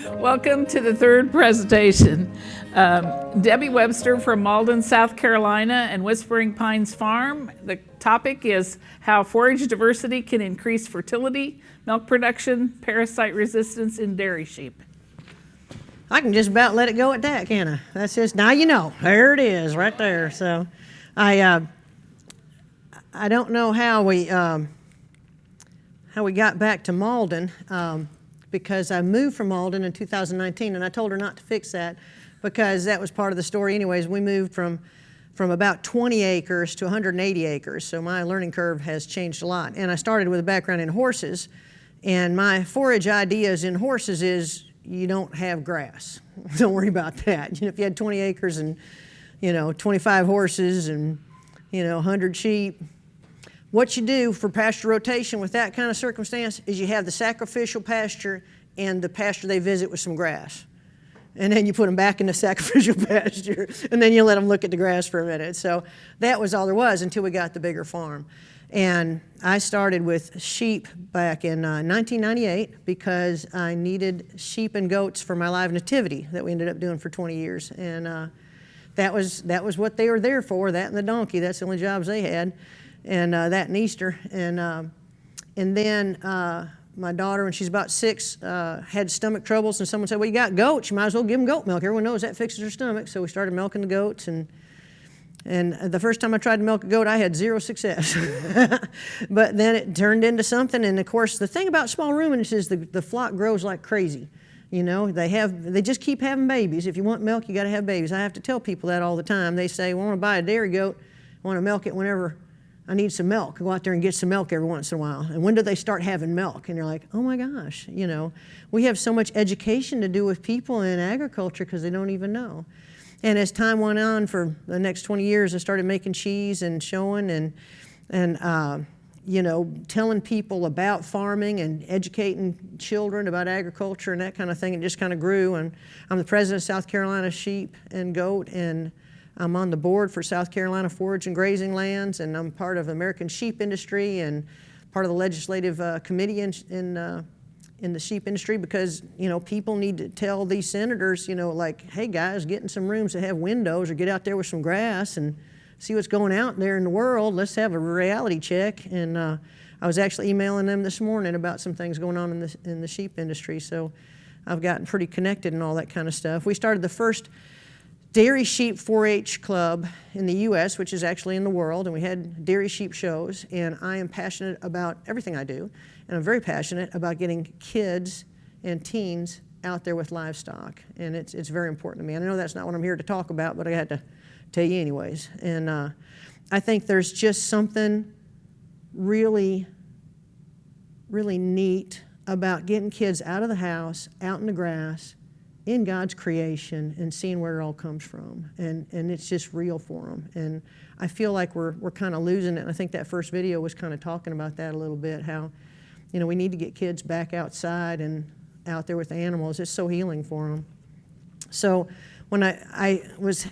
Welcome to the third presentation. Debbie Webster from Malden, South Carolina, and Whispering Pines Farm. The topic is how forage diversity can increase fertility, milk production, parasite resistance in dairy sheep. I can just about let it go at that, can I? That's just, now you know. There it is, right there. So I don't know how we got back to Malden, because I moved from Malden in 2019, and I told her not to fix that because that was part of the story anyways. We moved from about 20 acres to 180 acres, so my learning curve has changed a lot. And I started with a background in horses, and my forage ideas in horses is you don't have grass. Don't worry about that. You know, if you had 20 acres and 25 horses and 100 sheep, what you do for pasture rotation with that kind of circumstance is you have the sacrificial pasture and the pasture they visit with some grass. And then you put them back in the sacrificial pasture, and then you let them look at the grass for a minute. So that was all there was until we got the bigger farm. And I started with sheep back in 1998 because I needed sheep and goats for my live nativity that we ended up doing for 20 years. And that was what they were there for, that and the donkey. That's the only jobs they had. And that and Easter. And then my daughter, when she's about 6, had stomach troubles, and someone said, well, you got goats, you might as well give them goat milk. Everyone knows that fixes her stomach. So we started milking the goats, and the first time I tried to milk a goat, I had 0 success. But then it turned into something, and of course, the thing about small ruminants is the flock grows like crazy. They just keep having babies. If you want milk, you got to have babies. I have to tell people that all the time. They say, well, I want to buy a dairy goat, I want to milk it whenever I need some milk. I go out there and get some milk every once in a while. And when do they start having milk? And you're like, oh my gosh, we have so much education to do with people in agriculture because they don't even know. And as time went on for the next 20 years, I started making cheese and showing and telling people about farming and educating children about agriculture and that kind of thing. It just kind of grew. And I'm the president of South Carolina Sheep and Goat, and I'm on the board for South Carolina Forage and Grazing Lands, and I'm part of the American sheep industry and part of the legislative committee in the sheep industry because, people need to tell these senators, like, hey guys, get in some rooms that have windows or get out there with some grass and see what's going out there in the world. Let's have a reality check. And I was actually emailing them this morning about some things going on in the sheep industry. So I've gotten pretty connected and all that kind of stuff. We started the first dairy sheep 4-H club in the U.S., which is actually in the world, and we had dairy sheep shows, and I am passionate about everything I do, and I'm very passionate about getting kids and teens out there with livestock, and it's very important to me. And I know that's not what I'm here to talk about, but I had to tell you anyways. And I think there's just something really, really neat about getting kids out of the house, out in the grass, in God's creation, and seeing where it all comes from. And it's just real for them. And I feel like we're kind of losing it. And I think that first video was kind of talking about that a little bit, how, we need to get kids back outside and out there with the animals. It's so healing for them. So when I was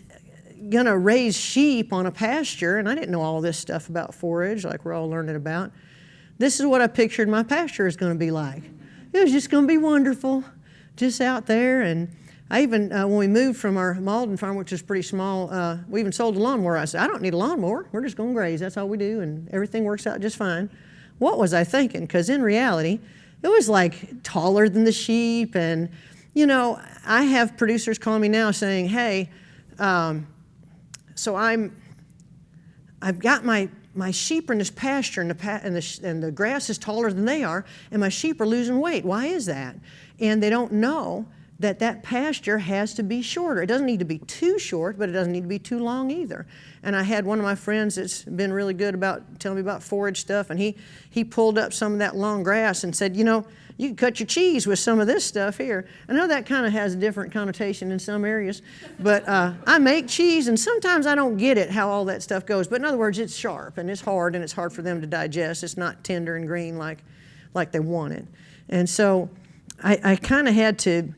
going to raise sheep on a pasture, and I didn't know all this stuff about forage like we're all learning about, this is what I pictured my pasture is going to be like. It was just going to be wonderful. Just out there. And I even, when we moved from our Malden farm, which is pretty small, we even sold a lawnmower. I said, I don't need a lawnmower. We're just going to graze. That's all we do, and everything works out just fine. What was I thinking? Because in reality, it was like taller than the sheep. And, I have producers calling me now saying, hey, so I've got my sheep are in this pasture, and the grass is taller than they are, and my sheep are losing weight. Why is that? And they don't know that pasture has to be shorter. It doesn't need to be too short, but it doesn't need to be too long either. And I had one of my friends that's been really good about telling me about forage stuff, and he pulled up some of that long grass and said, you can cut your cheese with some of this stuff here. I know that kind of has a different connotation in some areas, but I make cheese, and sometimes I don't get it, how all that stuff goes. But in other words, it's sharp, and it's hard for them to digest. It's not tender and green like they want it. And so I kind of had to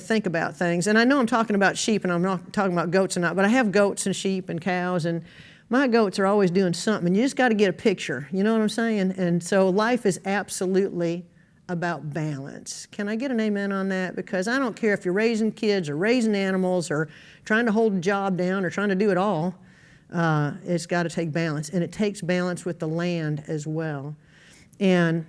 think about things. And I know I'm talking about sheep, and I'm not talking about goats or not, but I have goats and sheep and cows, and my goats are always doing something. And you just got to get a picture, you know what I'm saying? And so life is absolutely about balance. Can I get an amen on that? Because I don't care if you're raising kids or raising animals or trying to hold a job down or trying to do it all, it's got to take balance. And it takes balance with the land as well. And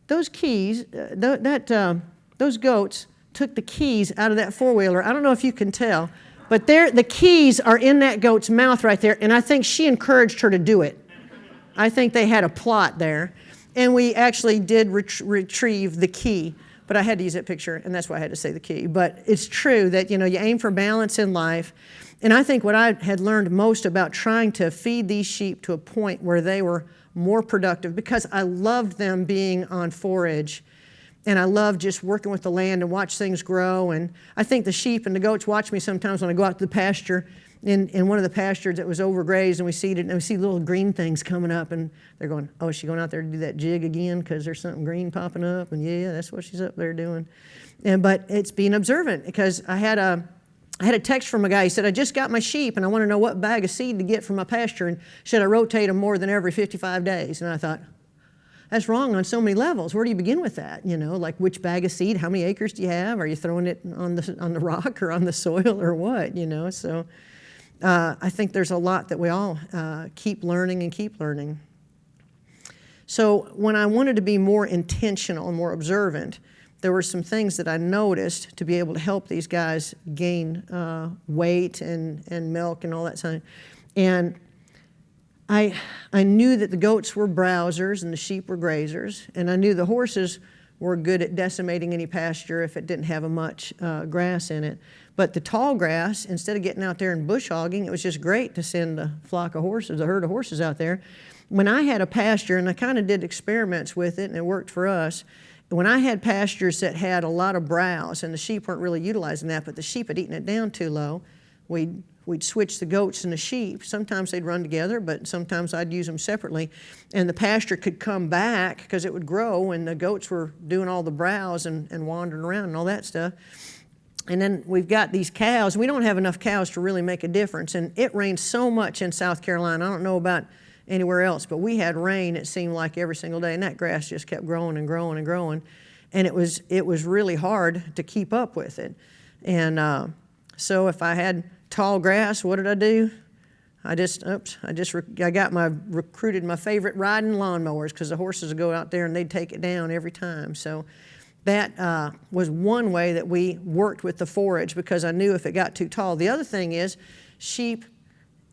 those keys, those goats took the keys out of that four-wheeler. I don't know if you can tell, but the keys are in that goat's mouth right there, and I think she encouraged her to do it. I think they had a plot there. And we actually did retrieve the key, but I had to use that picture, and that's why I had to say the key. But it's true that, you aim for balance in life. And I think what I had learned most about trying to feed these sheep to a point where they were more productive, because I loved them being on forage, and I loved just working with the land and watch things grow. And I think the sheep and the goats watch me sometimes when I go out to the pasture, in one of the pastures that was overgrazed, and we seeded, and we see little green things coming up, and they're going, oh, is she going out there to do that jig again because there's something green popping up? And yeah, that's what she's up there doing. But it's being observant, because I had a text from a guy. He said, I just got my sheep, and I want to know what bag of seed to get from my pasture, and should I rotate them more than every 55 days? And I thought, that's wrong on so many levels. Where do you begin with that? Like which bag of seed, how many acres do you have? Are you throwing it on the rock or on the soil or what? So I think there's a lot that we all keep learning and keep learning. So when I wanted to be more intentional and more observant, there were some things that I noticed to be able to help these guys gain weight and milk and all that stuff. And I knew that the goats were browsers and the sheep were grazers, and I knew the horses were good at decimating any pasture if it didn't have much grass in it. But the tall grass, instead of getting out there and bush hogging, it was just great to send a flock of horses, a herd of horses out there. When I had a pasture, and I kind of did experiments with it, and it worked for us, when I had pastures that had a lot of browse, and the sheep weren't really utilizing that, but the sheep had eaten it down too low, we'd switch the goats and the sheep. Sometimes they'd run together, but sometimes I'd use them separately. And the pasture could come back because it would grow, and the goats were doing all the browse and wandering around and all that stuff. And then we've got these cows. We don't have enough cows to really make a difference. And it rained so much in South Carolina. I don't know about anywhere else, but we had rain, it seemed like, every single day. And that grass just kept growing and growing and growing. And it was really hard to keep up with it. And so if I had tall grass, what did I do? I recruited my favorite riding lawnmowers, because the horses would go out there and they'd take it down every time. So that was one way that we worked with the forage, because I knew if it got too tall. The other thing is sheep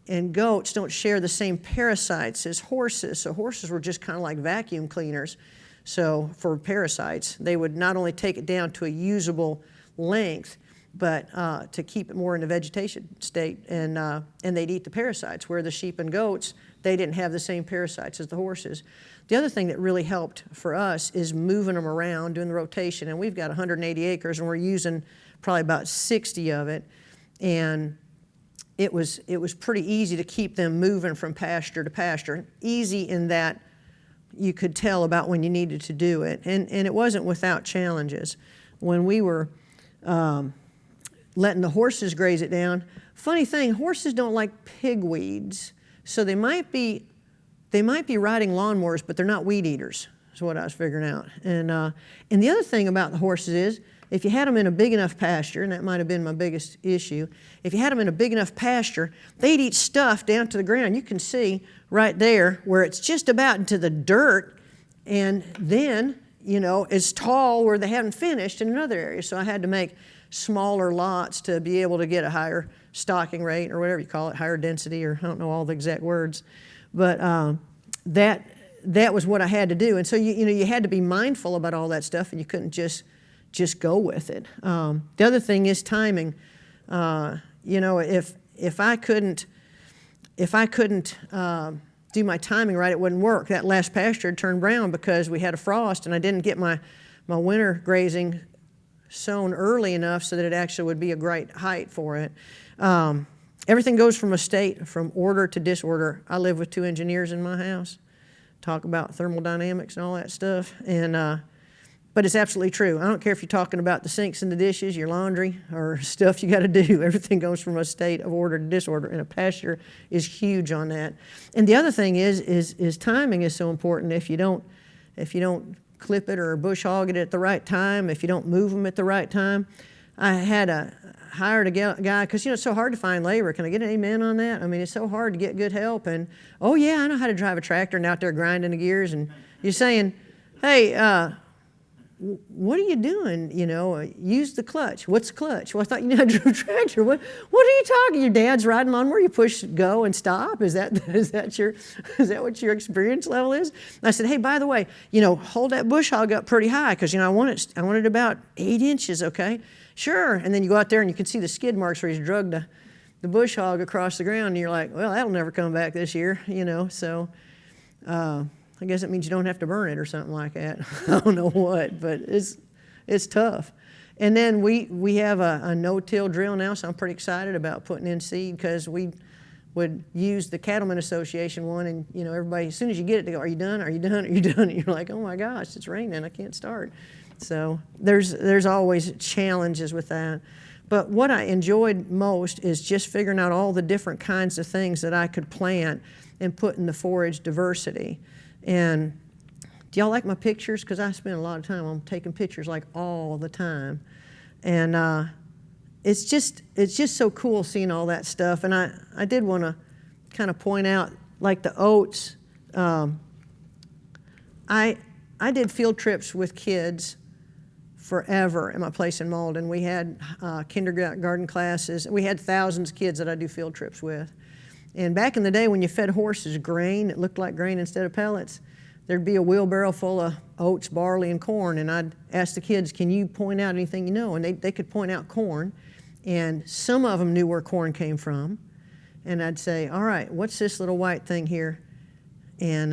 and goats don't share the same parasites as horses. So horses were just kind of like vacuum cleaners. So for parasites, they would not only take it down to a usable length, but to keep it more in the vegetation state, and they'd eat the parasites, where the sheep and goats, they didn't have the same parasites as the horses. The other thing that really helped for us is moving them around, doing the rotation, and we've got 180 acres, and we're using probably about 60 of it, and it was pretty easy to keep them moving from pasture to pasture. Easy in that you could tell about when you needed to do it, and it wasn't without challenges. When we were letting the horses graze it down, funny thing, horses don't like pigweeds, so they might be riding lawnmowers, but they're not weed eaters, is what I was figuring out. And the other thing about the horses is, if you had them in a big enough pasture, and that might have been my biggest issue, if you had them in a big enough pasture, they'd eat stuff down to the ground. You can see right there where it's just about into the dirt, and then, it's tall where they haven't finished in another area. So I had to make smaller lots to be able to get a higher stocking rate, or whatever you call it, higher density, or I don't know all the exact words. But that was what I had to do. And so you had to be mindful about all that stuff, and you couldn't just go with it. The other thing is timing. If I couldn't do my timing right, it wouldn't work. That last pasture had turned brown because we had a frost, and I didn't get my winter grazing sown early enough so that it actually would be a great height for it. Everything goes from order to disorder. I live with 2 engineers in my house, talk about thermodynamics and all that stuff, but it's absolutely true. I don't care if you're talking about the sinks and the dishes, your laundry, or stuff you got to do. Everything goes from a state of order to disorder, and a pasture is huge on that. And the other thing is timing is so important. If you don't clip it or bush hog it at the right time, if you don't move them at the right time. I had hired a guy, because it's so hard to find labor. Can I get an amen on that? I mean, it's so hard to get good help. And, oh yeah, I know how to drive a tractor, and out there grinding the gears. And you're saying, hey, what are you doing? Use the clutch. What's the clutch? Well, I thought you knew how to drive a tractor. What are you talking? Your dad's riding lawnmower. You push go and stop. Is that what your experience level is? And I said, hey, by the way, hold that bush hog up pretty high, because I want it about 8 inches. Okay, sure. And then you go out there and you can see the skid marks where he's drugged the bush hog across the ground, and you're like, well, that'll never come back this year. So. I guess it means you don't have to burn it or something like that. I don't know what, but it's tough. And then we have a no-till drill now, so I'm pretty excited about putting in seed, because we would use the Cattlemen Association one, and everybody, as soon as you get it, they go, are you done? Are you done? Are you done? And you're like, oh my gosh, it's raining, I can't start. So there's always challenges with that. But what I enjoyed most is just figuring out all the different kinds of things that I could plant and put in the forage diversity. And do y'all like my pictures? Because I spend a lot of time on taking pictures like all the time. And it's just so cool seeing all that stuff. And I did want to kind of point out, like the oats. I did field trips with kids forever at my place in Malden. We had kindergarten classes. We had thousands of kids that I do field trips with. And back in the day, when you fed horses grain, it looked like grain instead of pellets, there'd be a wheelbarrow full of oats, barley, and corn. And I'd ask the kids, can you point out anything you know? And they could point out corn. And some of them knew where corn came from. And I'd say, all right, what's this little white thing here? And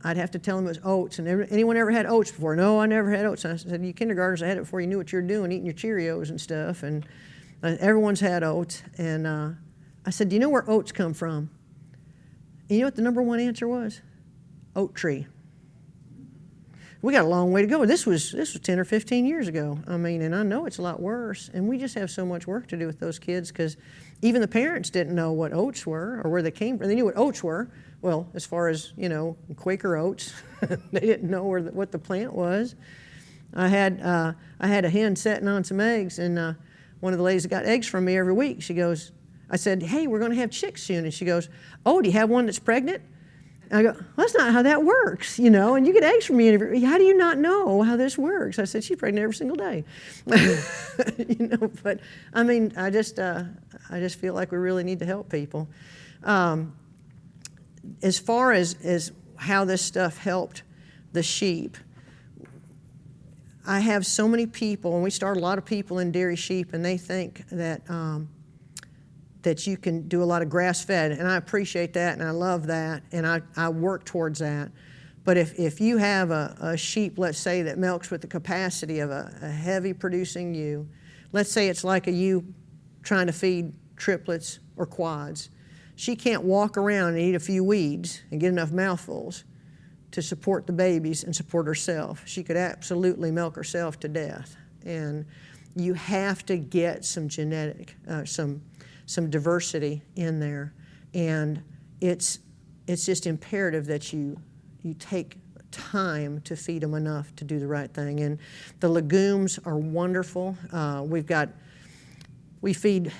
I'd have to tell them it was oats. And anyone ever had oats before? No, I never had oats. And I said, you kindergartners, I had it before you knew what you were doing, eating your Cheerios and stuff. And everyone's had oats. And I said, do you know where oats come from? And you know what the number one answer was? Oat tree. We got a long way to go. This was 10 or 15 years ago. I mean, and I know it's a lot worse. And we just have so much work to do with those kids, because even the parents didn't know what oats were or where they came from. They knew what oats were. Well, as far as, Quaker oats, they didn't know what the plant was. I had a hen setting on some eggs, and one of the ladies that got eggs from me every week, she goes, I said, hey, we're going to have chicks soon. And she goes, oh, do you have one that's pregnant? And I go, well, that's not how that works, and you get eggs from me. How do you not know how this works? I said, she's pregnant every single day. But I mean, I just feel like we really need to help people. As far as how this stuff helped the sheep, I have so many people, and we start a lot of people in dairy sheep, and they think that that you can do a lot of grass-fed, and I appreciate that, and I love that, and I work towards that. But if you have a sheep, let's say, that milks with the capacity of a heavy-producing ewe, let's say it's like a ewe trying to feed triplets or quads, she can't walk around and eat a few weeds and get enough mouthfuls to support the babies and support herself. She could absolutely milk herself to death. And you have to get some genetic, some diversity in there, and it's just imperative that you take time to feed them enough to do the right thing. And the legumes are wonderful. We feed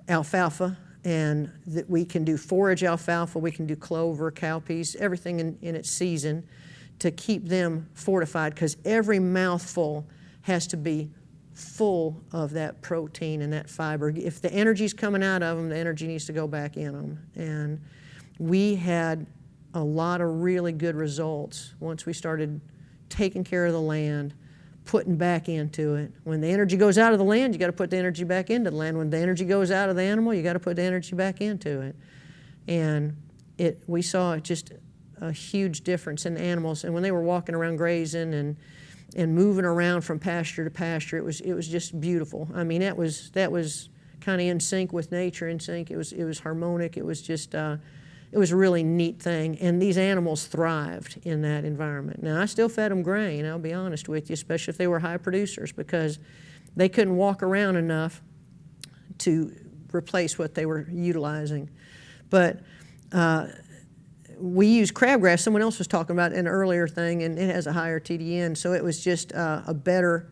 alfalfa, and that we can do forage alfalfa, we can do clover, cowpeas, everything in its season to keep them fortified, because every mouthful has to be full of that protein and that fiber. If the energy's coming out of them, the energy needs to go back in them. And we had a lot of really good results once we started taking care of the land, putting back into it. When the energy goes out of the land, you got to put the energy back into the land. When the energy goes out of the animal, you got to put the energy back into it. And we saw just a huge difference in animals. And when they were walking around grazing and moving around from pasture to pasture, it was just beautiful. I mean, that was kind of in sync with nature, in sync. It was harmonic. It was just it was a really neat thing. And these animals thrived in that environment. Now, I still fed them grain, I'll be honest with you, especially if they were high producers, because they couldn't walk around enough to replace what they were utilizing. But we use crabgrass. Someone else was talking about an earlier thing, and it has a higher TDN, so it was just a better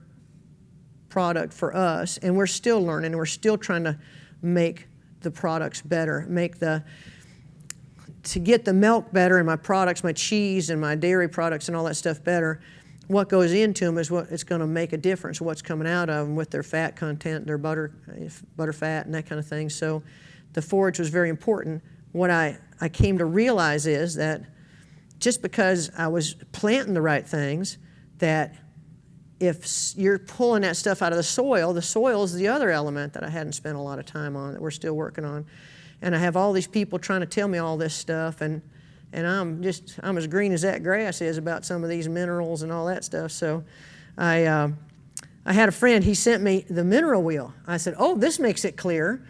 product for us. And we're still learning, and we're still trying to make the products better, to get the milk better and my products, my cheese and my dairy products and all that stuff better. What goes into them is what it's going to make a difference, what's coming out of them with their fat content, their butter fat and that kind of thing. So the forage was very important. What I came to realize is that just because I was planting the right things, that if you're pulling that stuff out of the soil is the other element that I hadn't spent a lot of time on, that we're still working on. And I have all these people trying to tell me all this stuff, and I'm as green as that grass is about some of these minerals and all that stuff. So I had a friend, he sent me the mineral wheel. I said, oh, this makes it clear.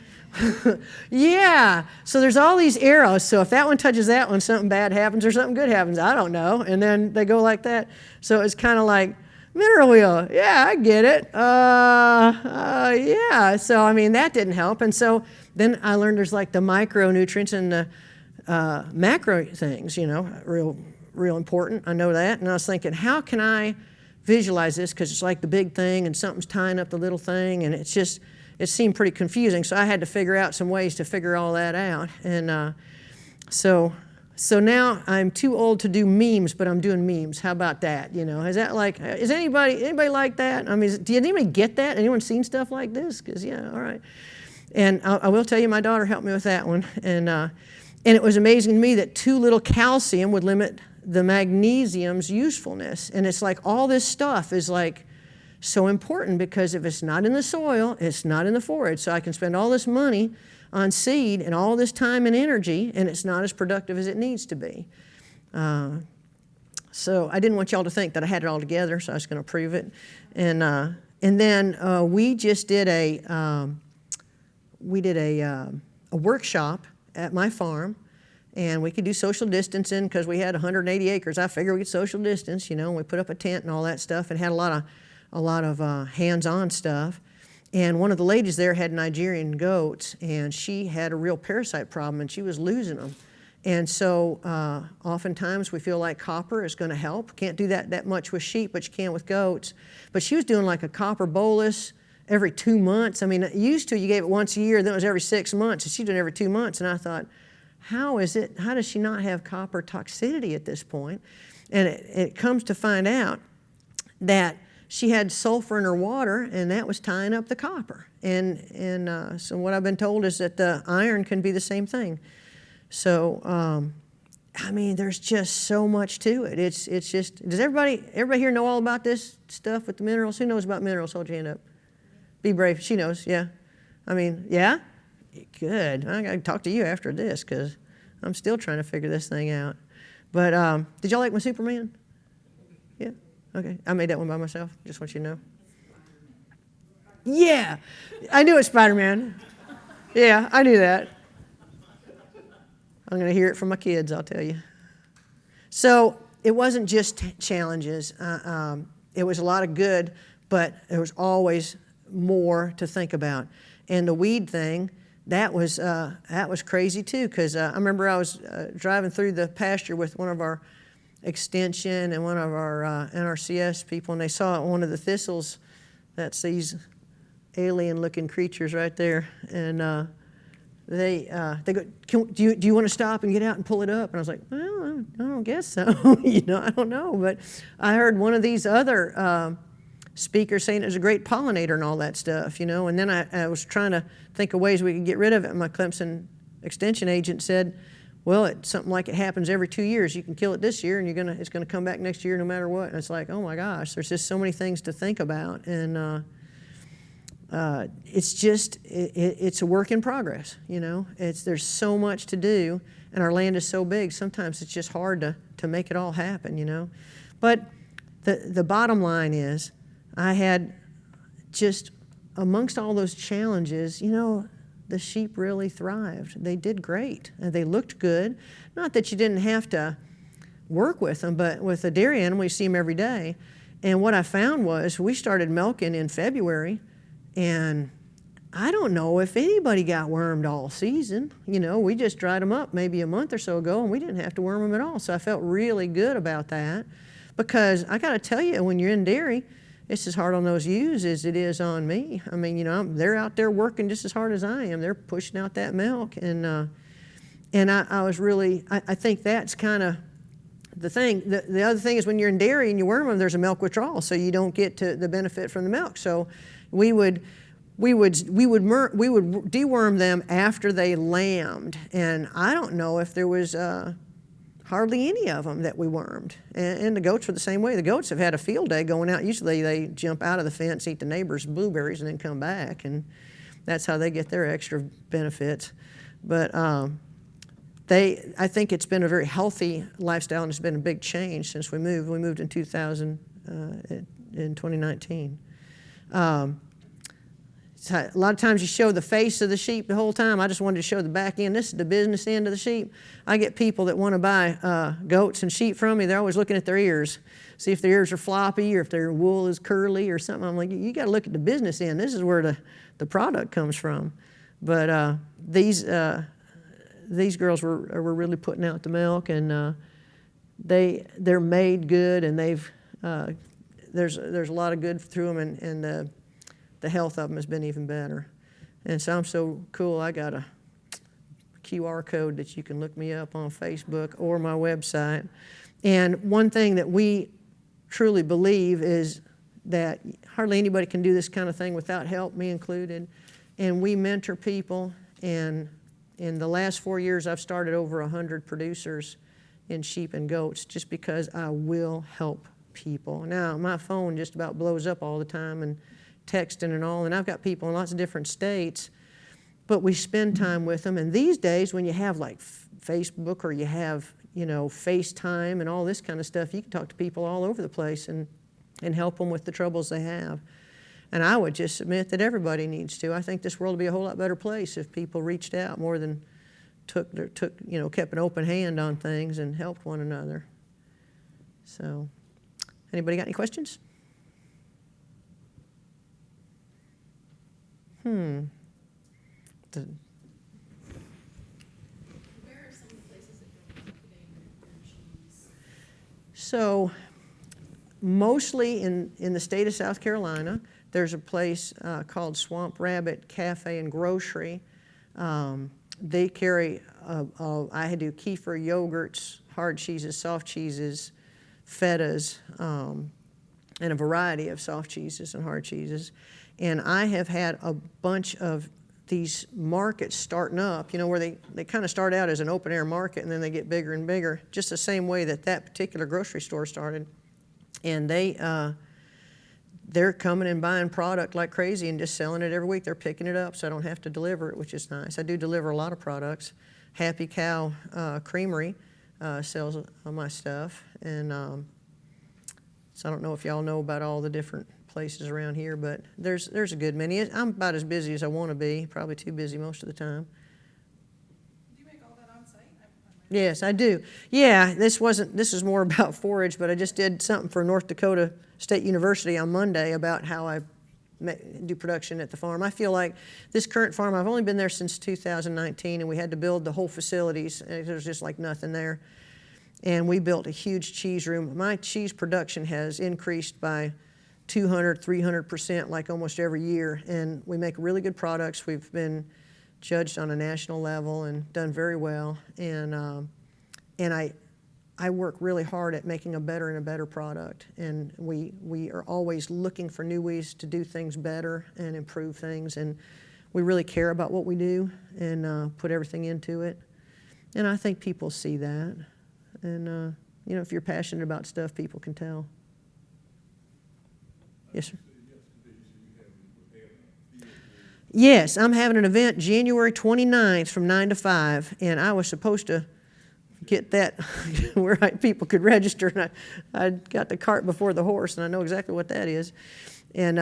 Yeah, so there's all these arrows, so if that one touches that one, something bad happens or something good happens, I don't know. And then they go like that. So it's kind of like, mineral wheel, yeah, I get it. Yeah, so I mean, that didn't help. And so then I learned there's like the micronutrients and the macro things, you know, real important. I know that. And I was thinking, how can I visualize this? Because it's like the big thing and something's tying up the little thing, and it seemed pretty confusing. So I had to figure out some ways to figure all that out. And so now I'm too old to do memes, but I'm doing memes. How about that? You know, is anybody like that? I mean, did anybody get that? Anyone seen stuff like this? Because yeah, all right. And I will tell you, my daughter helped me with that one. And it was amazing to me that too little calcium would limit the magnesium's usefulness. And it's like all this stuff is like so important, because if it's not in the soil, it's not in the forage. So I can spend all this money on seed and all this time and energy, and it's not as productive as it needs to be. So I didn't want y'all to think that I had it all together, so I was going to prove it. And then we just did a workshop at my farm, and we could do social distancing because we had 180 acres. I figured we could social distance, you know, and we put up a tent and all that stuff, and had a lot of hands-on stuff. And one of the ladies there had Nigerian goats, and she had a real parasite problem, and she was losing them. And so oftentimes we feel like copper is going to help. Can't do that much with sheep, but you can with goats. But she was doing like a copper bolus every 2 months. I mean, used to you gave it once a year, then it was every 6 months, and she's doing it every 2 months. And I thought, how does she not have copper toxicity at this point? And it comes to find out that she had sulfur in her water, and that was tying up the copper. And so what I've been told is that the iron can be the same thing. So, I mean, there's just so much to it. It's just, does everybody here know all about this stuff with the minerals? Who knows about minerals? Hold your hand up. Be brave. She knows, yeah. I mean, yeah? Good. I got to talk to you after this, because I'm still trying to figure this thing out. But did y'all like my Superman? Yeah? Okay. I made that one by myself. Just want you to know. Yeah. I knew it's Spider-Man. Yeah, I knew that. I'm going to hear it from my kids, I'll tell you. So it wasn't just challenges. It was a lot of good, but there was always more to think about. And the weed thing, that was crazy too, because I remember I was driving through the pasture with one of our extension and one of our NRCS people, and they saw one of the thistles. That's these alien-looking creatures right there, and they go, do you want to stop and get out and pull it up? And I was like, well, I don't guess so. You know, I don't know. But I heard one of these other speakers saying it was a great pollinator and all that stuff, you know. And then I was trying to think of ways we could get rid of it. And my Clemson extension agent said, well, it's something like it happens every 2 years. You can kill it this year, and it's gonna come back next year no matter what. And it's like, oh my gosh, there's just so many things to think about. And it's a work in progress, you know. There's so much to do, and our land is so big, sometimes it's just hard to make it all happen, you know. But the bottom line is, I had just, amongst all those challenges, you know, the sheep really thrived. They did great, and they looked good. Not that you didn't have to work with them, but with a dairy animal, you see them every day. And what I found was, we started milking in February, and I don't know if anybody got wormed all season. You know, we just dried them up maybe a month or so ago, and we didn't have to worm them at all. So I felt really good about that, because I got to tell you, when you're in dairy, it's as hard on those ewes as it is on me. I mean, you know, they're out there working just as hard as I am. They're pushing out that milk, and I was really, I think that's kind of the thing. The other thing is, when you're in dairy and you worm them, there's a milk withdrawal, so you don't get to the benefit from the milk. So we would deworm them after they lambed, and I don't know if there was hardly any of them that we wormed. And the goats were the same way. The goats have had a field day going out. Usually they jump out of the fence, eat the neighbor's blueberries, and then come back, and that's how they get their extra benefits. But I think it's been a very healthy lifestyle, and it's been a big change since we moved. We moved in 2019. A lot of times you show the face of the sheep the whole time. I just wanted to show the back end. This is the business end of the sheep. I get people that want to buy goats and sheep from me. They're always looking at their ears, see if their ears are floppy or if their wool is curly or something. I'm like, you got to look at the business end. This is where the product comes from. But these girls were really putting out the milk, and they're made good, and there's a lot of good through them, and the health of them has been even better. And so I'm so cool, I got a QR code that you can look me up on Facebook or my website. And one thing that we truly believe is that hardly anybody can do this kind of thing without help, me included. And we mentor people, and in the last 4 years I've started over 100 producers in sheep and goats, just because I will help people. Now my phone just about blows up all the time, and texting and all, and I've got people in lots of different states, but we spend time with them. And these days, when you have like Facebook, or you have, you know, FaceTime and all this kind of stuff, you can talk to people all over the place and help them with the troubles they have. And I would just submit that everybody needs to. I think this world would be a whole lot better place if people reached out more than kept an open hand on things and helped one another. So, anybody got any questions? Where are some of the places that you're marketing your cheese? So, mostly in the state of South Carolina, there's a place called Swamp Rabbit Cafe and Grocery. They carry, I do kefir yogurts, hard cheeses, soft cheeses, fetas, and a variety of soft cheeses and hard cheeses. And I have had a bunch of these markets starting up, you know, where they kind of start out as an open air market, and then they get bigger and bigger, just the same way that particular grocery store started. And they're coming and buying product like crazy and just selling it every week. They're picking it up, so I don't have to deliver it, which is nice. I do deliver a lot of products. Happy Cow Creamery sells my stuff, and so I don't know if y'all know about all the different places around here, but there's a good many. I'm about as busy as I want to be, probably too busy most of the time. Do you make all that on site? Yes, I do. Yeah, this is more about forage, but I just did something for North Dakota State University on Monday about how I do production at the farm. I feel like this current farm, I've only been there since 2019, and we had to build the whole facilities, and there's just like nothing there. And we built a huge cheese room. My cheese production has increased by 200, 300% like almost every year, and we make really good products. We've been judged on a national level and done very well, and I work really hard at making a better and a better product, and we are always looking for new ways to do things better and improve things, and we really care about what we do and put everything into it, and I think people see that, and if you're passionate about stuff, people can tell. Yes, sir. Yes, I'm having an event January 29th from 9 to 5, and I was supposed to get that where people could register, and I got the cart before the horse, and I know exactly what that is. And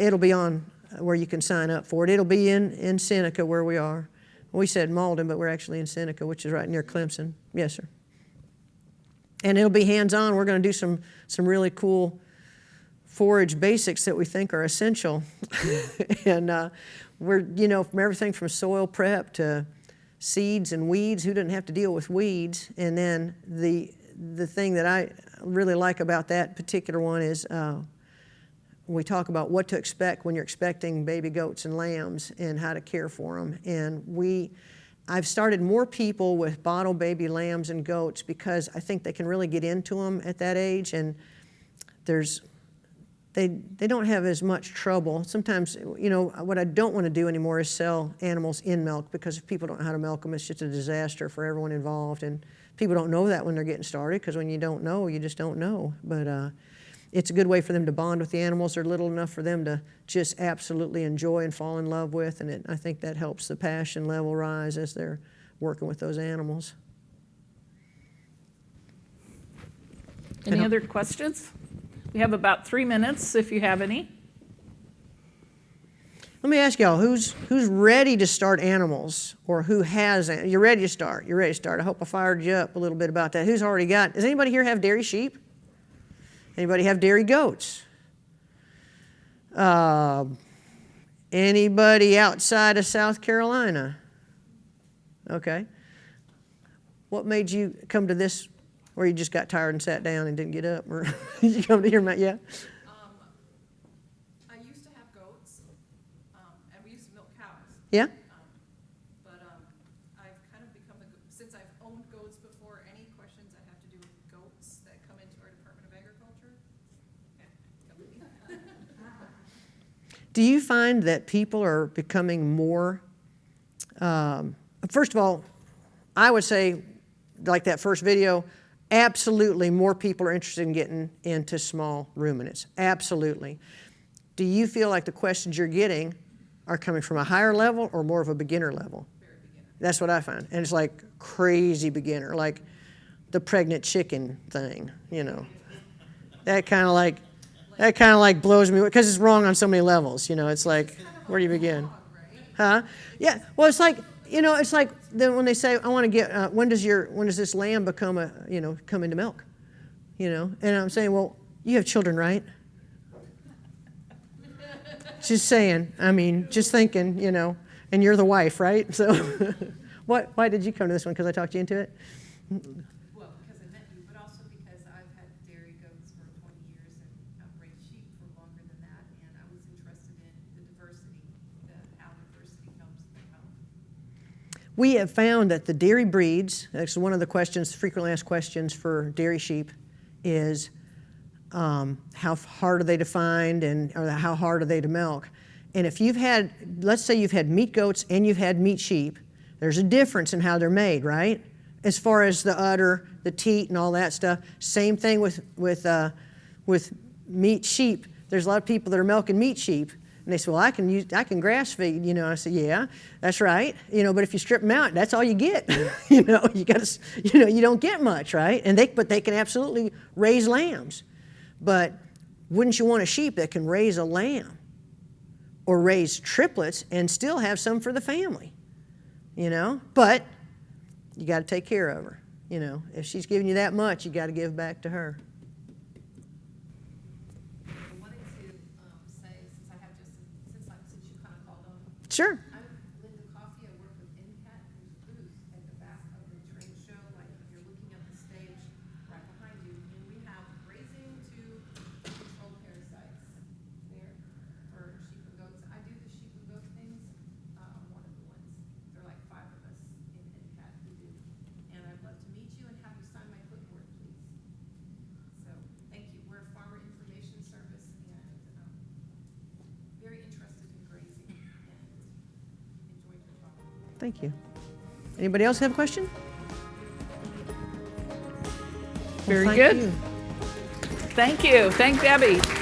it'll be on where you can sign up for it. It'll be in Seneca where we are. We said Malden, but we're actually in Seneca, which is right near Clemson. Yes, sir. And it'll be hands-on. We're going to do some really cool forage basics that we think are essential. And we're, you know, from everything from soil prep to seeds and weeds. Who doesn't have to deal with weeds? And then the thing that I really like about that particular one is we talk about what to expect when you're expecting baby goats and lambs and how to care for them. And I've started more people with bottle baby lambs and goats because I think they can really get into them at that age, and they don't have as much trouble. Sometimes, you know, what I don't want to do anymore is sell animals in milk, because if people don't know how to milk them, it's just a disaster for everyone involved. And people don't know that when they're getting started, because when you don't know, you just don't know. But it's a good way for them to bond with the animals. They're little enough for them to just absolutely enjoy and fall in love with, and I think that helps the passion level rise as they're working with those animals. Any other questions? We have about 3 minutes if you have any. Let me ask y'all, who's ready to start animals, or who has? You're ready to start. You're ready to start. I hope I fired you up a little bit about that. Who's already got? Does anybody here have dairy sheep? Anybody have dairy goats? Anybody outside of South Carolina? Okay. What made you come to this, or you just got tired and sat down and didn't get up, or you come to hear about? Yeah. I used to have goats, and we used to milk cows. Yeah. But I've kind of become since I've owned goats before, any questions that have to do with goats that come into our Department of Agriculture, come to me. Do you find that people are becoming more, first of all, I would say, like that first video, absolutely more people are interested in getting into small ruminants. Absolutely. Do you feel like the questions you're getting are coming from a higher level or more of a beginner level? Very beginner. That's what I find. And it's like crazy beginner, like the pregnant chicken thing, you know. That kind of like blows me, because it's wrong on so many levels, you know. It's like, where do you begin? Huh? Yeah. Well, it's like, you know, it's like then when they say, I want to get, when does this lamb become come into milk? You know, and I'm saying, well, you have children, right? Just saying, I mean, just thinking, you know, and you're the wife, right? So why did you come to this one? Because I talked you into it? Well, because I met you, but also because I've had dairy goats for 20 years and I've raised sheep for longer than that, and I was interested in the diversity, how diversity helps the health. We have found that the dairy breeds, that's one of the questions, frequently asked questions for dairy sheep, is how hard are they to find, or how hard are they to milk? And if you've had, let's say you've had meat goats and you've had meat sheep, there's a difference in how they're made, right? As far as the udder, the teat, and all that stuff. Same thing with meat sheep. There's a lot of people that are milking meat sheep, and they say, well, I can grass feed, you know. I said, yeah, that's right, you know. But if you strip them out, that's all you get, you know. You don't get much, right? But they can absolutely raise lambs. But wouldn't you want a sheep that can raise a lamb, or raise triplets and still have some for the family, you know? But you got to take care of her, you know. If she's giving you that much, you got to give back to her. I wanted to say, since you kind of called on. Sure. I'm Linda Coffey. I work with NCAT, whose booth at the back of the trade show. Like you're looking at the stage right behind you, and we have raising to control parasites there for sheep and goats. I do the sheep and goat things. One of the ones. There are like 5 of us in NCAT who do, and I'd love to meet you and have you sign my clipboard, please. So thank you. We're a farmer information service, and very interested in grazing and enjoyed your talk. Thank you. Anybody else have a question? Very Well, good. thank you. Thank you. Thank Debbie.